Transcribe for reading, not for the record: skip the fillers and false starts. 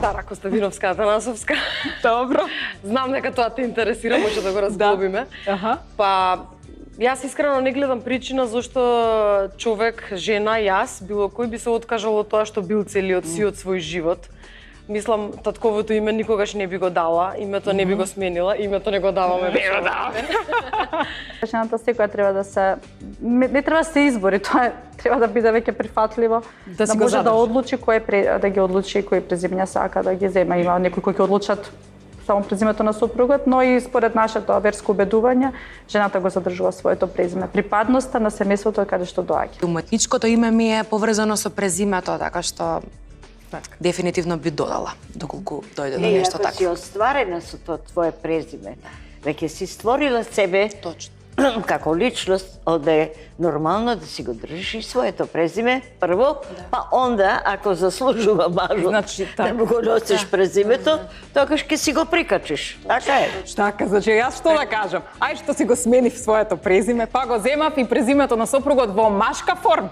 Стара Костадиновска Атанасовска. Добро. Знам дека тоа те интересира, може да го разглобиме. Аха. Па, јас искрено не гледам причина зашто човек, жена, јас, било кој би се откажал од тоа што бил целиот си од свој живот. Мислам, татковото име никогаш не би го дала, името не би го сменила, името не го даваме. Не го даваме. Жената секоја треба да се не треба да се избори, тоа треба да биде веќе прифатливо, да може да одлучи да ги одлучи кои презимења сака да ги зема. Има некои кои ќе одлучат само презимето на сопругот, но и според нашето верско убедување, жената го задржува своето презиме. Припадноста на семејството каде што доаѓа. Уметничкото име ми е поврзано со презимето, така што дефинитивно би додала, доколку дојде до нешто ако си такво. остварена со тоа твое презиме, веќе си створила себе Точно. како личност, онда е нормално да си го држиш и своето презиме прво, па онда, ако заслужува мажот Значи, да му го носиш презимето, тогаш ќе си го прикачиш. Така е. Така, значи јас што да кажам? Ај што си го сменив своето презиме, па го земав и презимето на сопругот во машка форма.